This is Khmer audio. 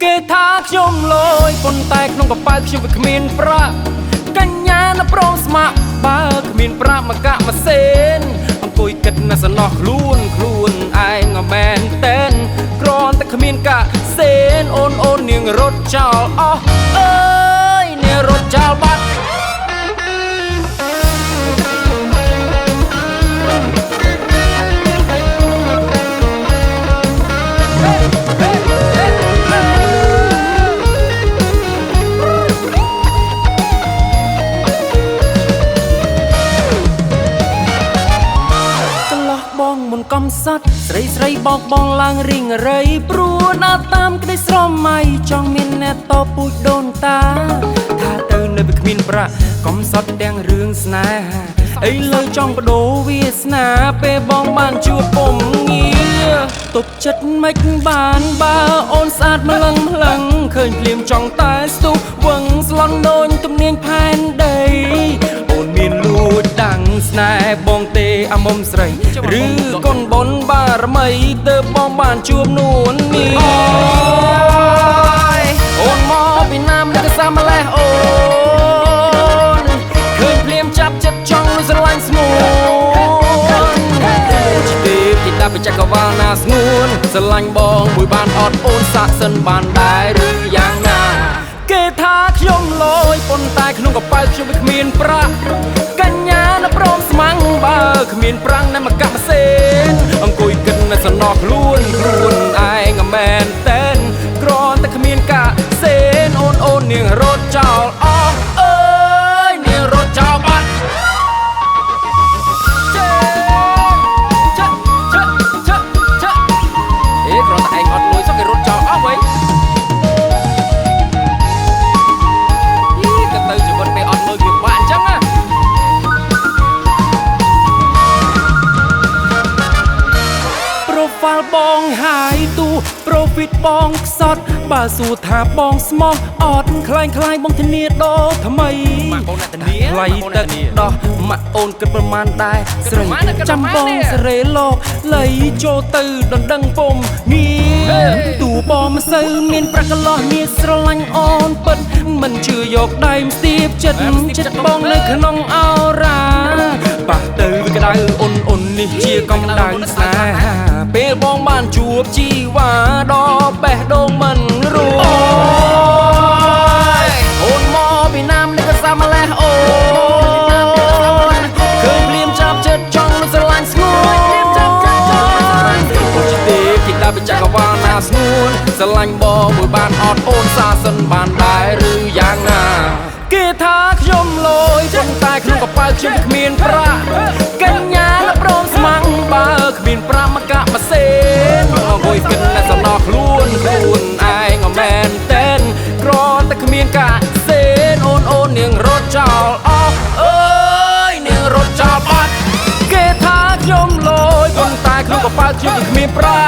គេថាខ្ញុំលយប៉ុន្តែក្នុងកប៉ៅខ្ញុំវាគ្មានប្រាក់កញ្ញាណប្រងស្មាក់បើគ្មានប្រាក់មកកាក់ម៉ាសេនអង្គុយគិតណាស់សំណោះខ្លួនឯងមែនតែនគ្រាន់តែគ្មានកាក់សេនអូននាងរត់ចោលអស់អើយនាងរត់ចោលបាត់បងមុនកំសត់ស្រីបងឡើងរីងរៃព្រោះដើរតាមក្តីស្រមៃចង់មានអ្នកតពូជដូនតាថាទៅនៅវាគ្មានប្រាក់កំសត់ទាំងរឿងស្នេហាអីលើចង់បដូរវាសនាពេលបងបានជួបពុំងារទប់ចិត្តមិនបានបើអូនស្អាតម្លឹងឃើញភ្លាមចង់តែស្ទុះវឹងស្លន់ដូចទំនាញផែនដីអូនមានលួចដាំងស្នេហ៍បងទេអាមុំស្រីឬកូនបុនបារមីទើបបងបានជួបនួននេះអូនមកពីណាមនឹងកសាម្លេះអូនឃើញភ្លាមចាប់ចិត្តចង់ស្រឡាញ់ស្ងួនជីវិតទីតាបចក្រវាលណាស្ងួនស្រឡាញ់បងមួយបានអត់អូនសាកសិនបានដែរឬយ៉ាងណាគេថាខ្ញុំលយប៉ុន្តែក្នុងកប៉ៅខ្ញុំវាគ្មានប្រាក់កញ្ញាណព្រមស្មាំងបើគ្មានប្រាំងនៅមកកាក់ម៉ាសេនអង្គុយគិតនៅសំណោះខ្លួនឯងមែនតែនគ្រាន់តែគ្មានកាក់សេនអូននាងរត់ចោលអស់អើយនាងរត់ចោលបាត់អេគ្រាន់តែឯងអត់លុយសោះគេរត់ចោលអស់វិញទៅជីវិតពេលអត់លុយវាបាក់អញ្ចឹងណាProfile បងហាយទូ Profit បងខ្សត់បើសួរថាបងស្មោះអត់ខ្លាញ់បងធានាដល់ថ្មីថ្លៃទឹកដោះម៉ាក់អូនគិតប្រមាណដែរស្រីចាំបងសេរីលោកលៃចូលទៅដណ្ដឹងពុំងារទូបងមិនសូវមានប្រាក់កន្លោះងារស្រឡាញ់អូនពិតមិនជឿយកដៃស្ទាបចិត្តបងនៅក្នុងអោរាប៉ះទៅវាក្តៅអូននេះជាកំដៅស្នេហាពេលបងបានជួបជីវ៉ាដល់បេះដូងមិនរួយអូនមកពីណាមនេះក៏សាម្លេះអូនឃើញភ្លាមចាប់ចិត្តចង់ស្រឡាញ់ស្ងួនអូនទេគិតដល់បច្ចកវាលណាស្ងួនស្រឡាញ់បងមួយបានអត់អូនសាសិនបានដែរឬយ៉ាងណាគេថាខ្ញុំលយប៉ុន្តែក្នុងកប៉ៅខ្ញុំគ្មានប្រាក់កញ្ញាណព្រមស្មាំងបើគ្មានប្រាក់មកកាក់ម៉ាសេនអង្គុយគិតតែសំណោះខ្លួនឯងមែនតែនគ្រាន់តែគ្មានកាក់សេនអូននាងរត់ចោលអស់អើយនាងរត់ចោលបាត់គេថាខ្ញុំលយប៉ុន្តែក្នុងកប៉ៅខ្ញុំគ្មានប្រាក់